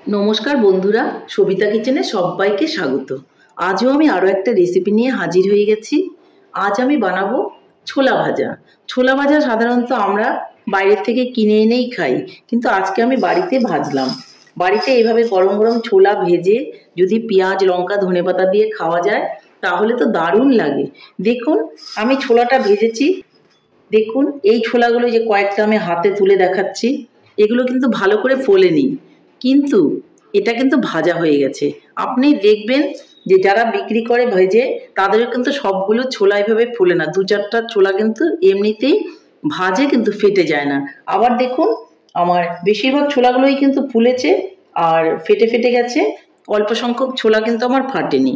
নমস্কার বন্ধুরা, সবিতা কিচেনে সবাইকে স্বাগত। আজও আমি আরও একটা রেসিপি নিয়ে হাজির হয়ে গেছি। আজ আমি বানাবো ছোলা ভাজা। ছোলা ভাজা সাধারণত আমরা বাইরের থেকে কিনে এনেই খাই, কিন্তু আজকে আমি বাড়িতে ভাজলাম। বাড়িতে এইভাবে গরম গরম ছোলা ভেজে যদি পেঁয়াজ লঙ্কা ধনেপাতা দিয়ে খাওয়া যায় তাহলে তো দারুণ লাগে। দেখুন আমি ছোলাটা ভেজেছি। দেখুন এই ছোলাগুলো যে কয়েকটা আমি হাতে তুলে দেখাচ্ছি, এগুলো কিন্তু ভালো করে ফোলেনি, কিন্তু এটা কিন্তু ভাজা হয়ে গেছে। আপনি দেখবেন যে যারা বিক্রি করে ভেজে তাদের কিন্তু সবগুলো ছোলা এভাবে ফোলে না, দু চারটা ছোলা কিন্তু এমনিতেই ভাজে কিন্তু ফেটে যায় না। আবার দেখুন আমার বেশিরভাগ ছোলাগুলোই কিন্তু ফুলেছে আর ফেটে ফেটে গেছে, অল্প সংখ্যক ছোলা কিন্তু আমার ফাটেনি।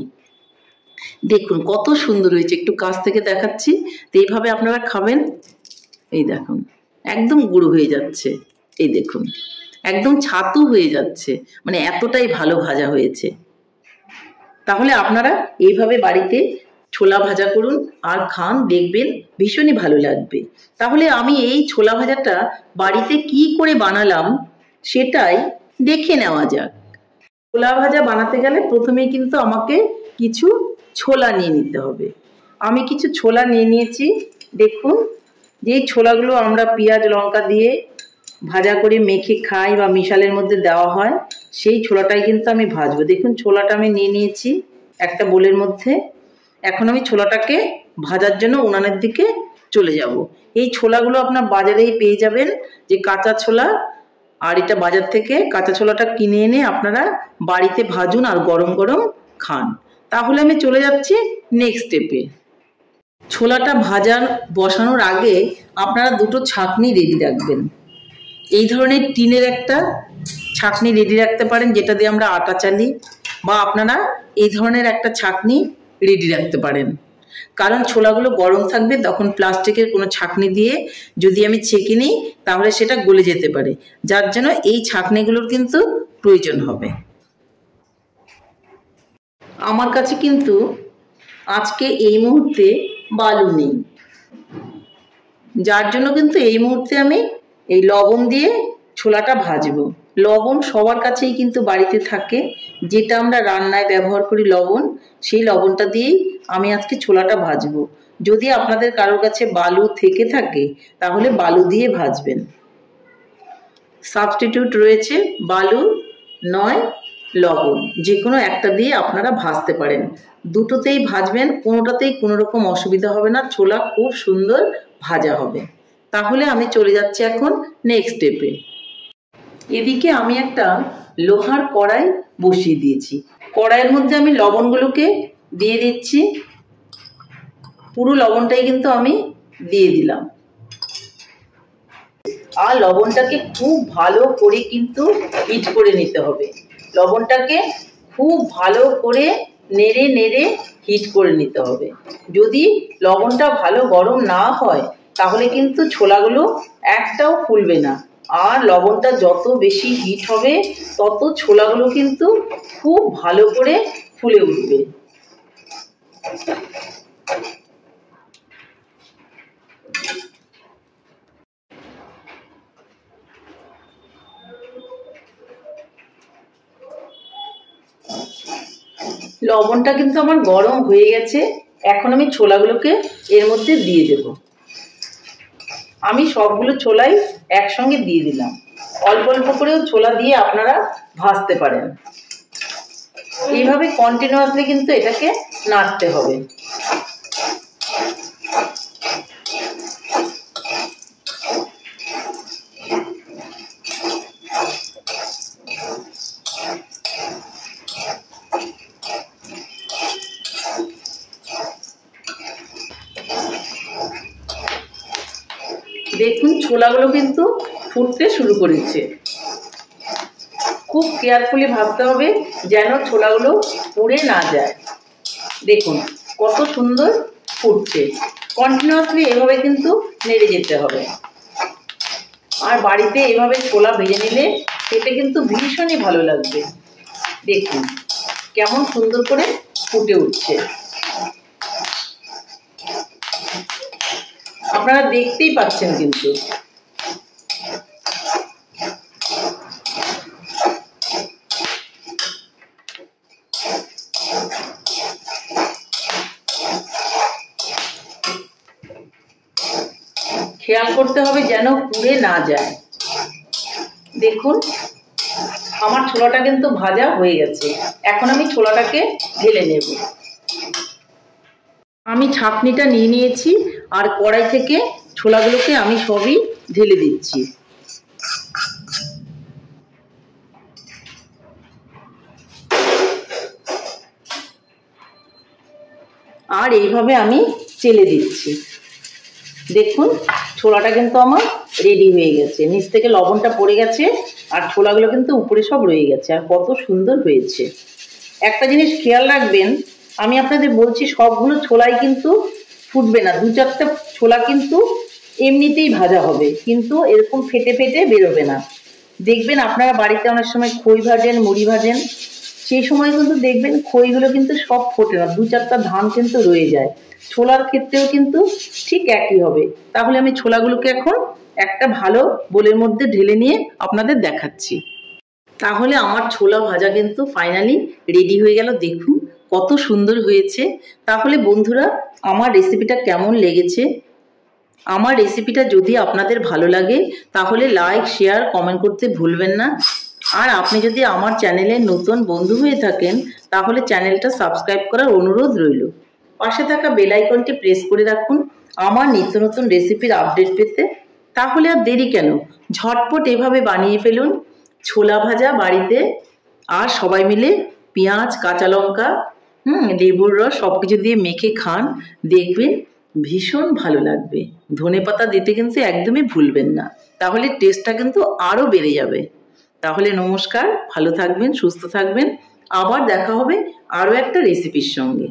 দেখুন কত সুন্দর হয়েছে, একটু কাছ থেকে দেখাচ্ছি। তো এইভাবে আপনারা খাবেন। এই দেখুন একদম গুঁড়ো হয়ে যাচ্ছে, এই দেখুন একদম ছাতু হয়ে যাচ্ছে, মানে এতটাই ভালো ভাজা হয়েছে। তাহলে আপনারা এইভাবে বাড়িতে ছোলা ভাজা করুন আর খান, দেখবেন ভীষণই ভালো লাগবে। তাহলে আমি এই ছোলা ভাজাটা বাড়িতে কি করে বানালাম সেটাই দেখে নেওয়া যাক। ছোলা ভাজা বানাতে গেলে প্রথমেই কিন্তু আমাকে কিছু ছোলা নিয়ে নিতে হবে। আমি কিছু ছোলা নিয়ে নিয়েছি। দেখুন যেই ছোলাগুলো আমরা পেঁয়াজ লঙ্কা দিয়ে ভাজা করে মেখে খাই বা মিশালের মধ্যে দেওয়া হয়, সেই ছোলাটাই কিন্তু আমি ভাজবো। দেখুন ছোলাটা আমি নিয়ে নিয়েছি একটা বোলের মধ্যে। এখন আমি ছোলাটাকে ভাজার জন্য উনানের দিকে চলে যাব। এই ছোলাগুলো আপনার বাজারেই পেয়ে যাবেন, যে কাঁচা ছোলা। আর এটা বাজার থেকে কাঁচা ছোলাটা কিনে এনে আপনারা বাড়িতে ভাজুন আর গরম গরম খান। তাহলে আমি চলে যাচ্ছি নেক্সট স্টেপে। ছোলাটা ভাজার বসানোর আগে আপনারা দুটো ছাঁকনি রেডি রাখবেন। এই ধরনের টিনের একটা ছাঁকনি রেডি রাখতে পারেন, যেটা দিয়ে আমরা আটা চালি, বা আপনারা এই ধরনের একটা ছাঁকনি রেডি রাখতে পারেন। কারণ ছোলাগুলো গরম থাকবে, তখন প্লাস্টিকের কোনো ছাঁকনি দিয়ে যদি আমি ছেঁকে নিই তাহলে সেটা গলে যেতে পারে, যার জন্য এই ছাঁকনিগুলোর কিন্তু প্রয়োজন হবে। আমার কাছে কিন্তু আজকে এই মুহূর্তে বালু নেই, যার জন্য কিন্তু এই মুহূর্তে আমি এই লবণ দিয়ে ছোলাটা ভাজবো। লবণ সবার কাছেই কিন্তু বাড়িতে থাকে, যেটা আমরা রান্নায় ব্যবহার করি লবণ, সেই লবণটা দিয়েই আমি আজকে ছোলাটা ভাজবো। যদি আপনাদের কারোর কাছে বালু থেকে থাকে তাহলে বালু দিয়ে ভাজবেন। সাবস্টিটিউট রয়েছে বালু নয় লবণ, যে কোনো একটা দিয়ে আপনারা ভাজতে পারেন। দুটোতেই ভাজবেন, কোনোটাতেই কোনো রকম অসুবিধা হবে না, ছোলা খুব সুন্দর ভাজা হবে। তাহলে আমি চলে যাচ্ছি এখন নেক্সট স্টেপে। এদিকে আমি একটা লোহার কড়াই বসিয়ে দিয়েছি। কড়াইয়ের মধ্যে আমি লবণগুলোকে দিয়ে দিচ্ছি। পুরো লবণটাই কিন্তু আমি দিয়ে দিলাম। আর লবণটাকে খুব ভালো করে কিন্তু হিট করে নিতে হবে। লবণটাকে খুব ভালো করে নেড়ে নেড়ে হিট করে নিতে হবে। যদি লবণটা ভালো গরম না হয় তাহলে কিন্তু ছোলাগুলো একটাও ফুলবে না। আর লবণটা যত বেশি হিট হবে তত ছোলাগুলো কিন্তু খুব ভালো করে ফুলে উঠবে। লবণটা কিন্তু আমার গরম হয়ে গেছে। এখন আমি ছোলাগুলোকে এর মধ্যে দিয়ে দেব। আমি সবগুলো ছোলাই একসঙ্গে দিয়ে দিলাম। অল্প অল্প করেও ছোলা দিয়ে আপনারা ভাজতে পারেন। এইভাবে কন্টিনিউয়াসলি কিন্তু এটাকে নাড়তে হবে। দেখুন ছোলাগুলো কিন্তু ফুটতে শুরু করেছে। খুব কেয়ারফুলি ভাজতে হবে যেন ছোলাগুলো পুড়ে না যায়। দেখুন কত সুন্দর ফুটছে। কন্টিনিউয়াসলি এভাবে কিন্তু নেড়ে যেতে হবে। আর বাড়িতে এভাবে ছোলা ভেজে নিলে খেতে কিন্তু ভীষণই ভালো লাগবে। দেখুন কেমন সুন্দর করে ফুটে উঠছে, আপনারা দেখতেই পাচ্ছেন। কিন্তু খেয়াল করতে হবে যেন পুড়ে না যায়। দেখুন আমার ছোলাটা কিন্তু ভাজা হয়ে গেছে। এখন আমি ছোলাটাকে ঢেলে নেব। আমি ছাঁকনিটা নিয়ে নিয়েছি আর কড়াই থেকে ছোলাগুলোকে আমি সবই ঢেলে দিচ্ছি। আর এইভাবে আমি চেলে দিচ্ছি। দেখুন ছোলাটা কিন্তু আমার রেডি হয়ে গেছে। নিচ থেকে লবণটা পড়ে গেছে আর ছোলাগুলো কিন্তু উপরে সব রয়ে গেছে। আর কত সুন্দর হয়েছে। একটা জিনিস খেয়াল রাখবেন, আমি আপনাদের বলছি সবগুলো ছোলাই কিন্তু ফুটবে না। 2-4টা ছোলা কিন্তু এমনিতেই ভাজা হবে, কিন্তু এরকম ফেটে ফেটে বেরোবে না। দেখবেন আপনারা বাড়িতে অনেক সময় খই ভাজেন, মুড়ি ভাজেন, সেই সময় কিন্তু দেখবেন খইগুলো কিন্তু সব ফোটে না, 2-4টা ধান কিন্তু রয়ে যায়। ছোলার ক্ষেত্রেও কিন্তু ঠিক একই হবে। তাহলে আমি ছোলাগুলোকে এখন একটা ভালো বোলের মধ্যে ঢেলে নিয়ে আপনাদের দেখাচ্ছি। তাহলে আমার ছোলা ভাজা কিন্তু ফাইনালি রেডি হয়ে গেল। দেখুন কত সুন্দর হয়েছে। তাহলে বন্ধুরা আমার রেসিপিটা কেমন লেগেছে? আমার রেসিপিটা যদি আপনাদের ভালো লাগে তাহলে লাইক, শেয়ার, কমেন্ট করতে ভুলবেন না। আর আপনি যদি আমার চ্যানেলের নতুন বন্ধু হয়ে থাকেন তাহলে চ্যানেলটা সাবস্ক্রাইব করার অনুরোধ রইল। পাশে থাকা বেল আইকনটি প্রেস করে রাখুন আমার নিত্য নতুন রেসিপির আপডেট পেতে। তাহলে আর দেরি কেন, ঝটপট এভাবে বানিয়ে ফেলুন ছোলা ভাজা বাড়িতে। আর সবাই মিলে পেঁয়াজ, কাঁচা লঙ্কা, লেবুর রস সব কিছু দিয়ে মেখে খান, দেখবেন ভীষণ ভালো লাগবে। ধনেপাতা দিতে কিন্তু একদমই ভুলবেন না, তাহলে টেস্টটা কিন্তু আরও বেড়ে যাবে। তাহলে নমস্কার, ভালো থাকবেন, সুস্থ থাকবেন। আবার দেখা হবে আরও একটা রেসিপির সঙ্গে।